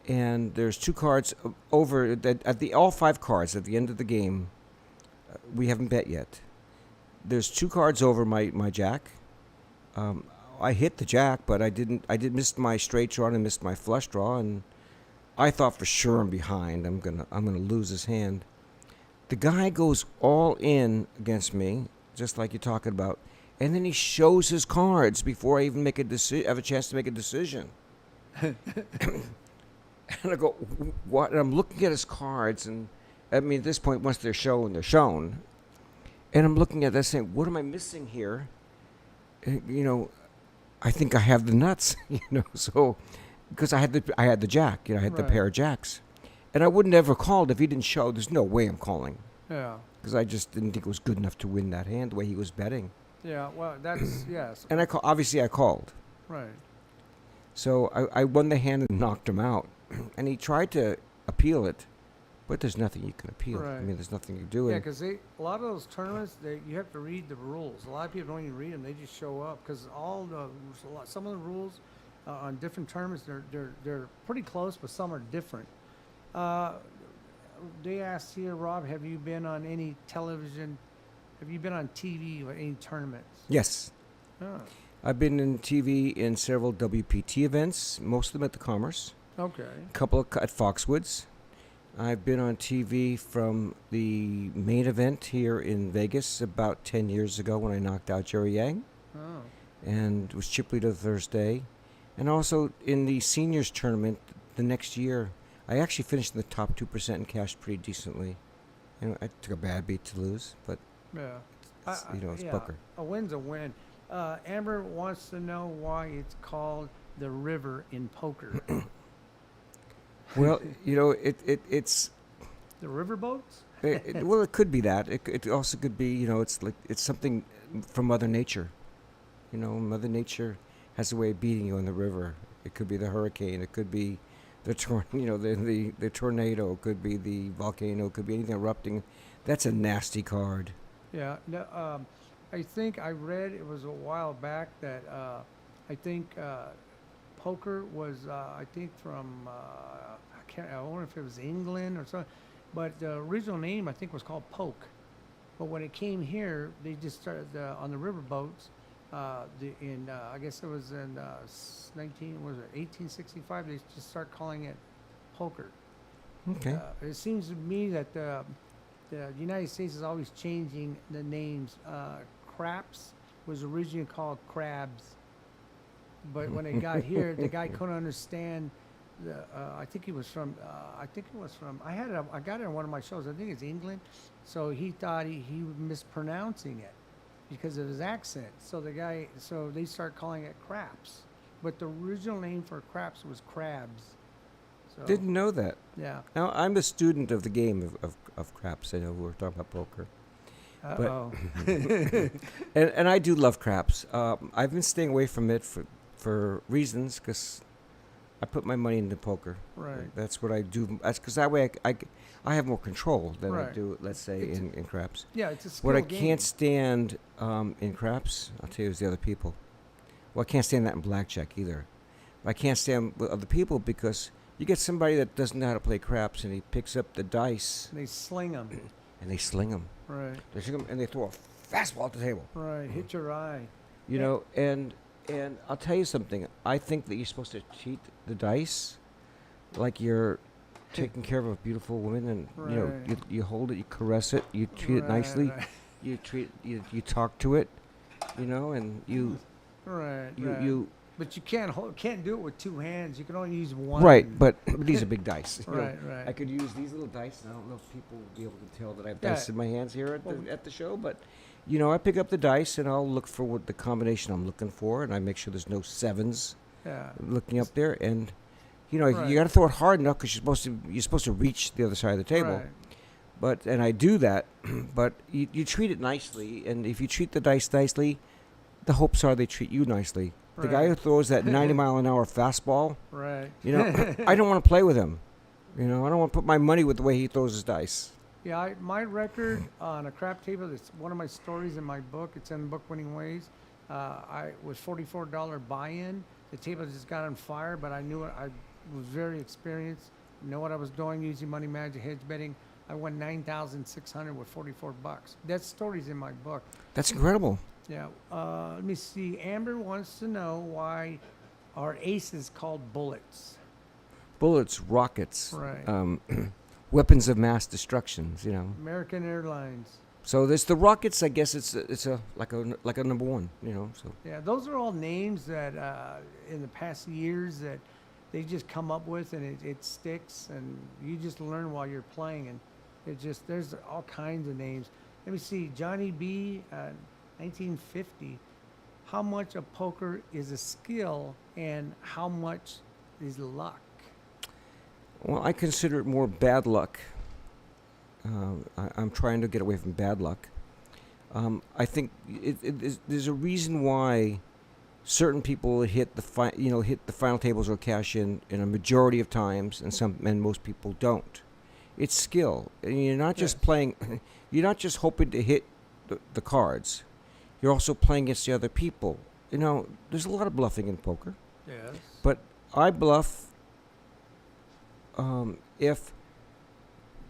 and there's 2 cards over at all 5 cards at the end of the game. We haven't bet yet. There's 2 cards over my jack. I hit the jack, but I did miss my straight draw and missed my flush draw, and I thought for sure I'm behind. I'm gonna lose his hand. The guy goes all in against me, just like you're talking about, and then he shows his cards before I even have a chance to make a decision. And I go, what? And I'm looking at his cards, and I mean, at this point, once they're shown, they're shown. And I'm looking at that saying, what am I missing here? I think I have the nuts, So because I had the jack, you know, I had the Right. pair of jacks, and I would never called if he didn't show. There's no way I'm calling Yeah. because I just didn't think it was good enough to win that hand the way he was betting. Yeah. Well, that's yes. And obviously I called, Right. so I won the hand and knocked him out, and he tried to appeal it, but there's nothing you can appeal. I Right. mean, there's nothing you do. Yeah, And because a lot of those tournaments, you have to read the rules. A lot of people don't even read them; they just show up because some of the rules on different tournaments they're pretty close, but some are different. Uh, they asked here, Rob, have you been on any television? Have you been on TV or any tournaments? yes, Oh, I've been in TV in several WPT events, most of them at the Commerce, okay. a couple at Foxwoods. I've been on TV from the main event here in Vegas about 10 years ago when I knocked out Jerry Yang, Oh, and it was Chip Leader Thursday. And also in the seniors tournament the next year, I actually finished in the top 2% and cashed pretty decently. And I took a bad beat to lose, but yeah. it's, you know, it's Yeah, poker. a win's a win. Amber wants to know why it's called the river in poker. Well, you know, it's The riverboats? well, it could be that. It also could be, you know, it's like it's something from Mother Nature. You know, Mother Nature has a way of beating you in the river. It could be the hurricane. It could be the tornado. It could be the volcano. It could be anything erupting. That's a nasty card. Yeah. No, I think I read it was a while back that I think poker was I think from I wonder if it was England or something, but the original name I think was called poke. But when it came here, they just started on the river boats. I guess it was in 1865. They just start calling it poker. Okay. It seems to me that the United States is always changing the names. Craps was originally called crabs, but when it got here, the guy couldn't understand. I think he was from. I think it was from. I got it on one of my shows. I think it's England, so he thought he was mispronouncing it because of his accent. So they start calling it craps, but the original name for craps was crabs. So, Didn't know that. yeah. Now, I'm a student of the game of craps. I know we're talking about poker. Uh-oh. And I do love craps. I've been staying away from it for reasons, because I put my money into poker. Right. That's what I do. That's because that way I have more control than I Right. do, let's say, It's- in craps. Yeah, it's a skill What I game. can't stand in craps, I'll tell you, is the other people. Well, I can't stand that in blackjack either. I can't stand with other people because you get somebody that doesn't know how to play craps and he picks up the dice They sling them. and they sling them. Right. They sling 'em and they throw a fastball at the table. Right. Hit your eye. You Yeah. know, and I'll tell you something. I think that you're supposed to treat the dice like you're taking care of a beautiful woman, and you know, Right. you hold it, you caress it, you treat it nicely, Right. you talk to it, you know, and you Right. you right. you But you can't do it with two hands. You can only use one. right, but these are big dice. you know. Right. Right. I could use these little dice, and I don't know if people will be able to tell that I have Yeah. dice in my hands here Well, at the show, but you know, I pick up the dice and I'll look for what the combination I'm looking for, and I make sure there's no sevens yeah. looking up there, and you know, Right. you got to throw it hard enough because you're supposed to reach the other side of the table. Right. But and I do that, but you treat it nicely, and if you treat the dice nicely, the hopes are they treat you nicely. The guy who Right. throws that 90-mile-an-hour fastball, Right. you know, I don't want to play with him. You know, I don't want to put my money with the way he throws his dice. Yeah, my record on a crap table, it's one of my stories in my book. It's in Book Winning Ways. I was $44 buy-in. The table just got on fire, but I knew it. I was very experienced, know what I was doing using money magic hedge betting. I won $9,600 with $44. That story's in my book. That's incredible. Yeah. Let me see. Amber wants to know why our ace is called bullets. Bullets, rockets, Right. weapons of mass destructions. You know. American Airlines. So there's the rockets. I guess it's like a number one. You know. So Yeah, those are all names that in the past years that they just come up with, and it sticks, and you just learn while you're playing, and there's all kinds of names. Let me see, Johnny B, 1950. How much of poker is a skill, and how much is luck? Well, I consider it more bad luck. I'm trying to get away from bad luck. I think there's a reason why certain people hit the final tables or cash in a majority of times, and most people don't. It's skill, and you're not just Yes. playing. You're not just hoping to hit the cards. You're also playing against the other people. There's a lot of bluffing in poker, Yes. but I bluff if.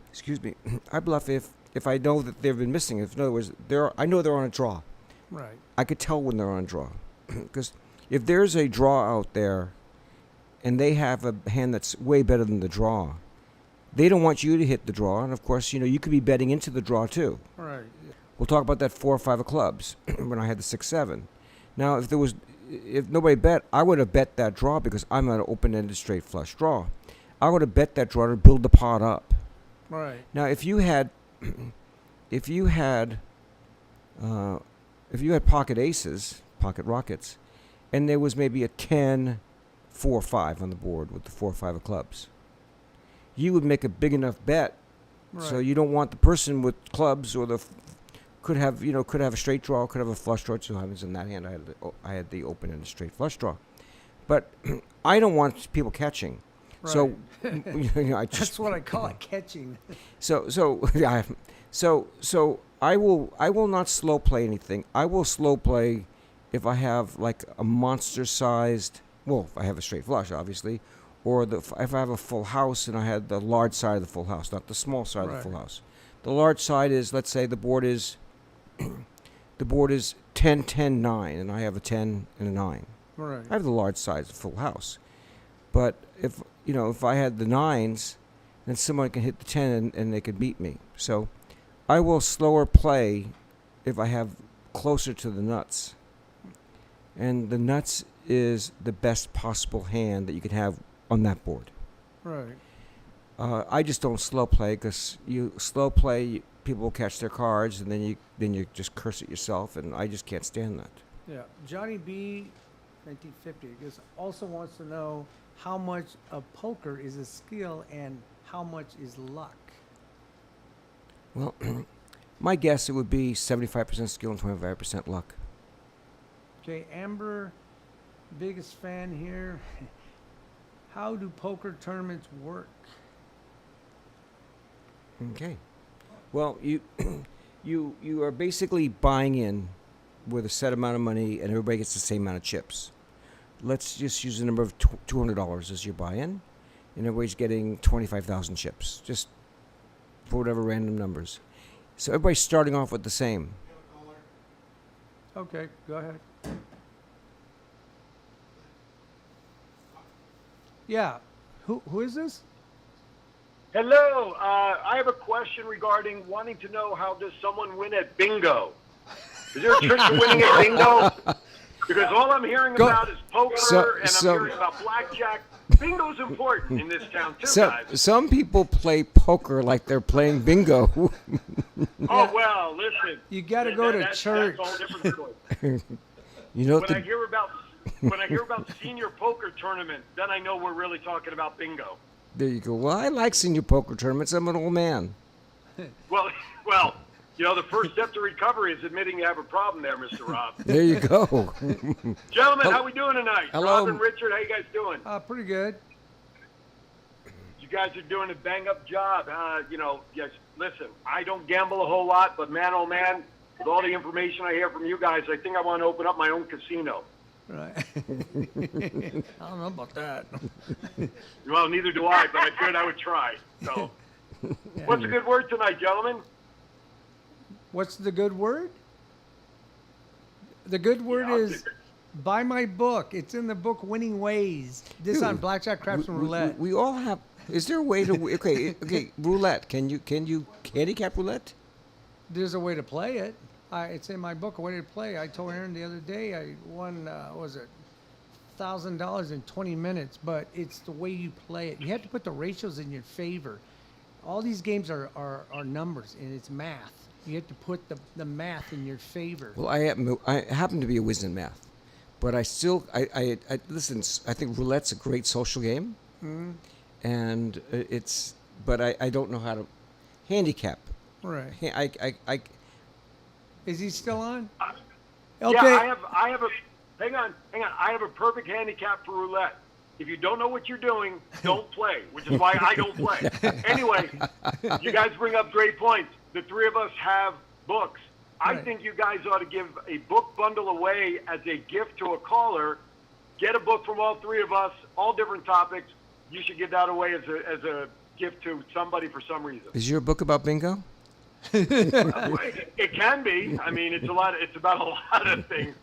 Excuse me. I bluff if I know that they've been missing. If in other words, I know they're on a draw. Right. I could tell when they're on a draw, because if there's a draw out there, and they have a hand that's way better than the draw, they don't want you to hit the draw, and of course, you could be betting into the draw too. Right. We'll talk about that 4 or 5 of clubs when I had the 6-7. Now, if nobody bet, I would have bet that draw because I'm an open-ended straight flush draw. I would have bet that draw to build the pot up. Right. Now, if you had pocket aces, pocket rockets, and there was maybe a 10, 4, 5 on the board with the 4 or 5 of clubs, you would make a big enough bet. Right. So you don't want the person with clubs or could have a straight draw, could have a flush draw. So happens in that hand, I had the open and the straight flush draw, but I don't want people catching. So I just That's what I call it, catching. yeah, so I will not slow play anything. I will slow play if I have like a monster sized. Well, if I have a straight flush, obviously, or if I have a full house and I had the large side of the full house, not the small side of the Right. full house. The large side is, let's say, the board is 10, 10, 9, and I have a 10 and a 9. Right. I have the large size of full house. But if I had the 9s, then someone can hit the 10 and they could beat me. So I will slower play if I have closer to the nuts. And the nuts is the best possible hand that you can have on that board. Right. I just don't slow play because you slow play, people will catch their cards, and then you just curse it yourself, and I just can't stand that. Yeah. Johnny B, 1950, also wants to know how much of poker is a skill and how much is luck. Well, my guess it would be 75% skill and 25% luck. Okay, Amber, biggest fan here. How do poker tournaments work? Okay. Well, you are basically buying in with a set amount of money, and everybody gets the same amount of chips. Let's just use the number of $200 as your buy-in, and everybody's getting 25,000 chips, just for whatever random numbers. So everybody's starting off with the same. Okay, go ahead. Yeah. Who is this? Hello. I have a question regarding wanting to know how does someone win at bingo? Is there a trick to winning at bingo? Because all I'm hearing about is poker, and I'm hearing about blackjack. Bingo's important in this town too, guys. Some people play poker like they're playing bingo. Oh well, listen. You got to go to church. That's all different story. You know, When I hear about senior poker tournament, then I know we're really talking about bingo. there you go. Well, I like senior poker tournaments. I'm an old man. Well, the first step to recovery is admitting you have a problem there, Mr. Rob. There you go. Gentlemen, how we doing tonight? Hello. Rob and Richard, how you guys doing? Pretty good. You guys are doing a bang-up job. Yes, listen, I don't gamble a whole lot, but man, oh man, with all the information I hear from you guys, I think I want to open up my own casino. Right. I don't know about that. Well, neither do I, but I figured I would try. So, what's a good word tonight, gentlemen? What's the good word? The good word Yeah, I'll is take it. buy my book. It's in the book Winning Ways. This on blackjack, craps, and roulette. We all have. Is there a way to? Okay. Roulette. Can you handicap roulette? There's a way to play it. It's in my book, A Way to Play. I told Aaron the other day I won, $1,000 in 20 minutes, but it's the way you play it. You have to put the ratios in your favor. All these games are numbers, and it's math. You have to put the math in your favor. Well, I happen to be a whiz in math, but I still I listen. I think roulette's a great social game, and it's. But I don't know how to handicap. Right. I Is he still on? Yeah, I have a. Hang on. I have a perfect handicap for roulette. If you don't know what you're doing, don't play, which is why I don't play. Anyway, you guys bring up great points. The three of us have books. I Right. think you guys ought to give a book bundle away as a gift to a caller. Get a book from all three of us, all different topics. You should give that away as a gift to somebody for some reason. is your book about bingo? It can be. I mean, it's about a lot of things.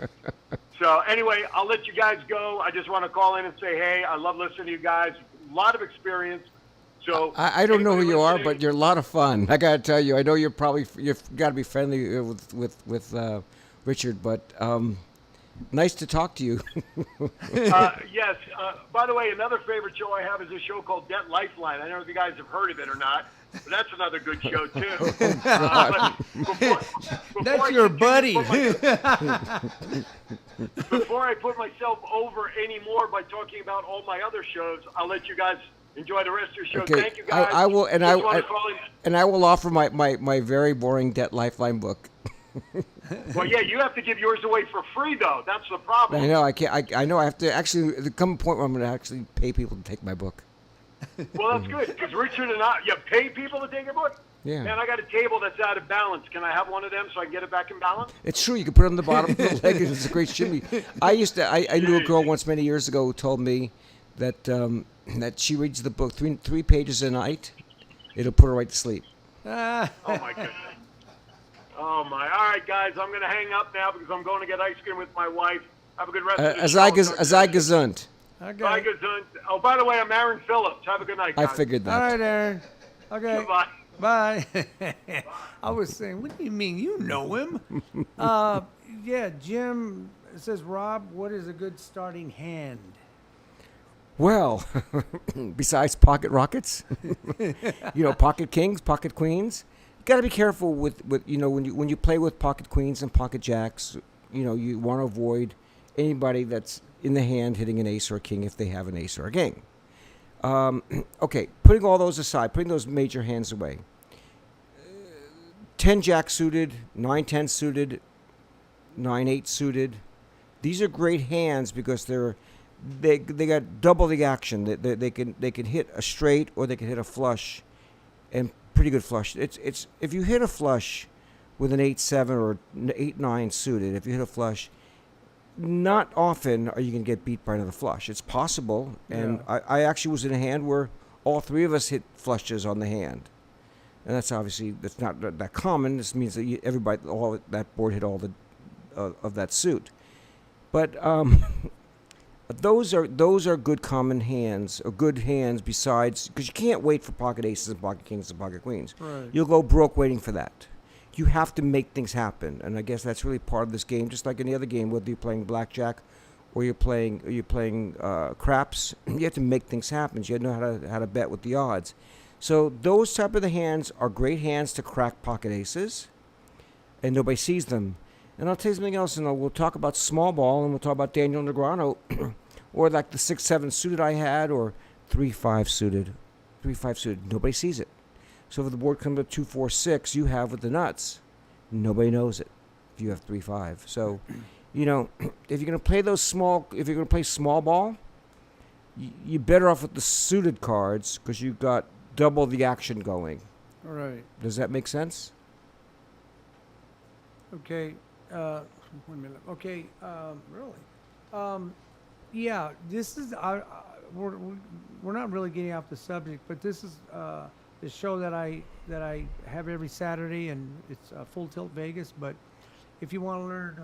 So anyway, I'll let you guys go. I just want to call in and say, hey, I love listening to you guys. A lot of experience. So I don't know who anybody you are, listening- but you're a lot of fun. I gotta tell you, I know you've got to be friendly with Richard, but nice to talk to you. Yes. By the way, another favorite show I have is a show called Debt Lifeline. I don't know if you guys have heard of it or not, but that's another good show too. But before That's I your continue buddy. before I put myself over anymore by talking about all my other shows, I'll let you guys enjoy the rest of your show. Okay, Thank you guys. I will, and Just wanna call in- and I will offer my very boring Debt Lifeline book. Well, yeah, you have to give yours away for free, though. That's the problem. I know I can't. I know I have to actually. There come a point where I'm going to actually pay people to take my book. Well, that's good, because Richard and I, you pay people to take a book? Yeah. Man, I got a table that's out of balance. Can I have one of them so I can get it back in balance? It's true. You can put it on the bottom of the leg, and it's a great shimmy. I knew a girl once many years ago who told me that that she reads the book three pages a night. It'll put her right to sleep. Ah, Oh, my goodness. Oh, my. All right, guys, I'm going to hang up now because I'm going to get ice cream with my wife. Have a good rest of the As show. I gesund. Bye, okay. gesund. Oh, by the way, I'm Aaron Phillips. Have a good night, I guys. figured All that. right, Aaron. Okay. Goodbye. Bye. I was saying, what do you mean? You know him? Yeah, Jim says, Rob, what is a good starting hand? Well, besides pocket rockets, pocket kings, pocket queens, you got to be careful with when you play with pocket queens and pocket jacks. You want to avoid anybody that's in the hand hitting an ace or a king if they have an ace or a king. Okay, putting all those aside, putting those major hands away. 10 jack suited, 9-10 suited, 9-8 suited. These are great hands because they got double the action. They can hit a straight or they can hit a flush, and pretty good flush. It's if you hit a flush with an 8-7 or 8-9 suited, if you hit a flush, not often are you going to get beat by another flush. It's possible, and Yeah. I actually was in a hand where all three of us hit flushes on the hand, and that's not that common. This means that all that board hit all the of that suit, but those are good common hands or good hands besides, because you can't wait for pocket aces and pocket kings and pocket queens. Right. You'll go broke waiting for that. You have to make things happen, and I guess that's really part of this game. Just like any other game, whether you're playing blackjack or you're playing craps, you have to make things happen. You have to know how to bet with the odds. So those type of the hands are great hands to crack pocket aces, and nobody sees them. And I'll tell you something else, and we'll talk about small ball, and we'll talk about Daniel Negreanu, or like the 6-7 suited I had, or 3-5 suited. 3-5 suited. Nobody sees it. So if the board comes up 2-4-6, you have with the nuts. Nobody knows it if you have 3-5. So, if you're going to play if you're going to play small ball, you're better off with the suited cards because you've got double the action going. All right. Does that make sense? Okay. 1 minute. Okay. Really? Yeah. This is. We're not really getting off the subject, but this is the show that I have every Saturday, and it's Full Tilt Vegas. But if you want to learn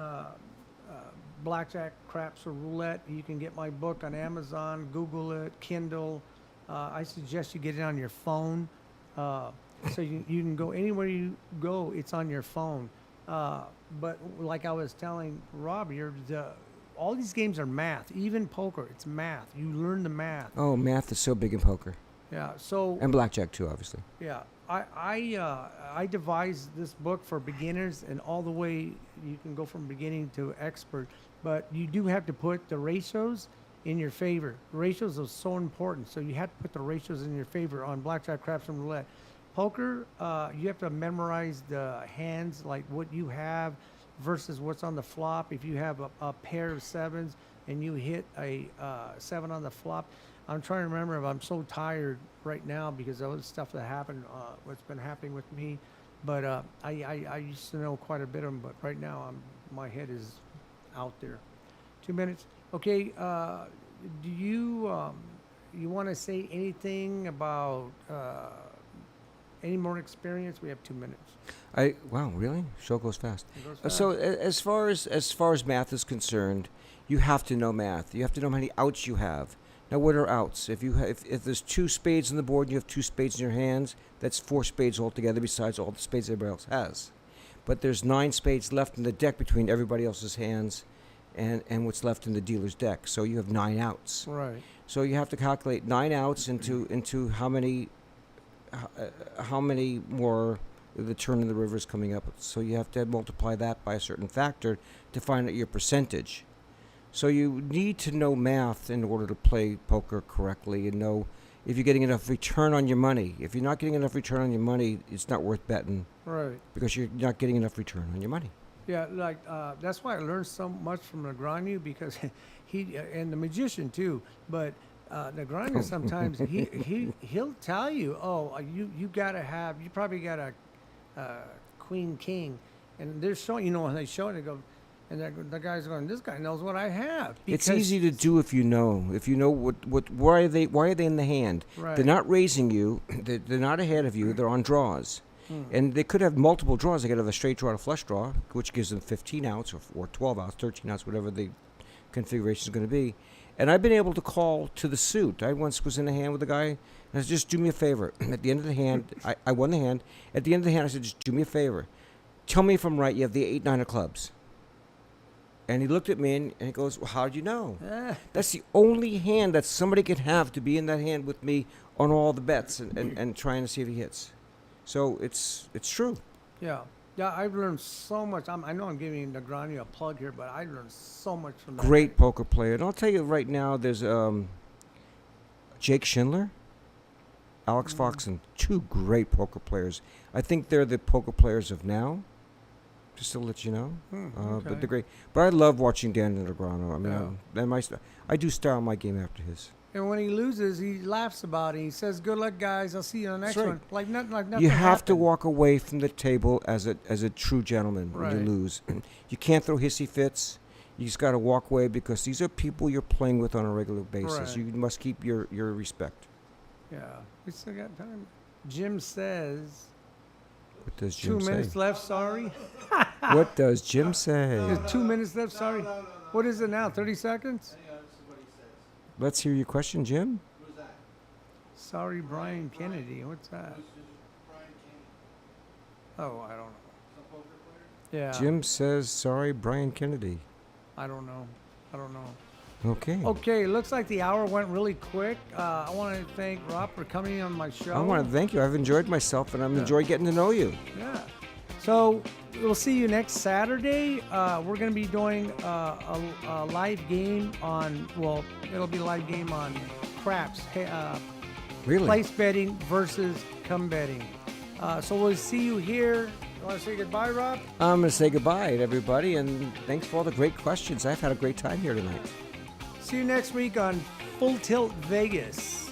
blackjack, craps, or roulette, you can get my book on Amazon, Google it, Kindle. I suggest you get it on your phone, so you can go anywhere you go. It's on your phone. But like I was telling Rob, all these games are math. Even poker, it's math. You learn the math. Oh, math is so big in poker. Yeah. So And blackjack, too, obviously. yeah, I devised this book for beginners, and all the way you can go from beginning to expert. but you do have to put the ratios in your favor. Ratios are so important, so you have to put the ratios in your favor on blackjack, craps, and roulette. Poker, you have to memorize the hands, like what you have versus what's on the flop. If you have a pair of sevens and you hit a 7 on the flop, I'm trying to remember if I'm so tired right now because of all the stuff that happened, what's been happening with me. But I used to know quite a bit of them, but right now my head is out there. 2 minutes. Okay, do you want to say anything about any more experience? We have 2 minutes. Wow, really? Show goes fast. It goes fast. So as far as math is concerned, you have to know math. You have to know how many outs you have. Now, what are outs? If there's 2 spades on the board and you have 2 spades in your hands, that's 4 spades altogether besides all the spades everybody else has. But there's 9 spades left in the deck between everybody else's hands and what's left in the dealer's deck. So you have 9 outs. Right. So you have to calculate 9 outs into how many more the turn in the river is coming up. So you have to multiply that by a certain factor to find out your percentage. So you need to know math in order to play poker correctly and know if you're getting enough return on your money. If you're not getting enough return on your money, it's not worth betting Right. because you're not getting enough return on your money. Yeah, like that's why I learned so much from Negreanu because he and the magician too. But Negreanu sometimes he'll tell you, oh, you probably got a queen king, and they're showing, when they show it, they go, and the guy's going, this guy knows what I have. It's easy to do if you know why are they in the hand. Right. They're not raising you. They're not ahead of you. They're on draws. And they could have multiple draws. They could have a straight draw and a flush draw, which gives them 15 outs or 12 outs, 13 outs, whatever the configuration is going to be. And I've been able to call to the suit. I once was in a hand with a guy, and I said, just do me a favor. At the end of the hand, I won the hand. At the end of the hand, I said, just do me a favor. Tell me if I'm right. You have the 8, 9 of clubs. And he looked at me and he goes, well, how do you know? That's the only hand that somebody can have to be in that hand with me on all the bets and trying to see if he hits. So it's true. Yeah, I've learned so much. I know I'm giving Negreanu a plug here, but I learned so much from that. Great poker player. And I'll tell you right now, there's Jake Schindler, Alex Foxen, 2 great poker players. I think they're the poker players of now, just to let you know. Okay. But they're great. But I love watching Dan Negreanu. I mean, Yeah. I do style my game after his. And when he loses, he laughs about it. He says, "Good luck, guys. I'll see you on the next That's right. one." Like nothing. You have to happened. walk away from the table as a true gentleman when Right. you lose. You can't throw hissy fits. You just got to walk away because these are people you're playing with on a regular basis. Right. You must keep your respect. Yeah, we still got time. Jim says, What does 2 Jim minutes say? left. Sorry. What does Jim say? There's 2 minutes left. Sorry. What is it now? 30 seconds. Let's hear your question, Jim. Sorry, Brian Kennedy. What's that? Oh, I don't know. Yeah. Jim says, sorry, Brian Kennedy. I don't know. Okay. Okay, looks like the hour went really quick. I want to thank Rob for coming on my show. I want to thank you. I've enjoyed myself, and I'm enjoying getting to know you. Yeah. So we'll see you next Saturday. We're going to be doing a live game on, it'll be a live game on craps, Really? place betting versus come betting. So we'll see you here. You want to say goodbye, Rob? I'm going to say goodbye to everybody, and thanks for all the great questions. I've had a great time here tonight. See you next week on Full Tilt Vegas.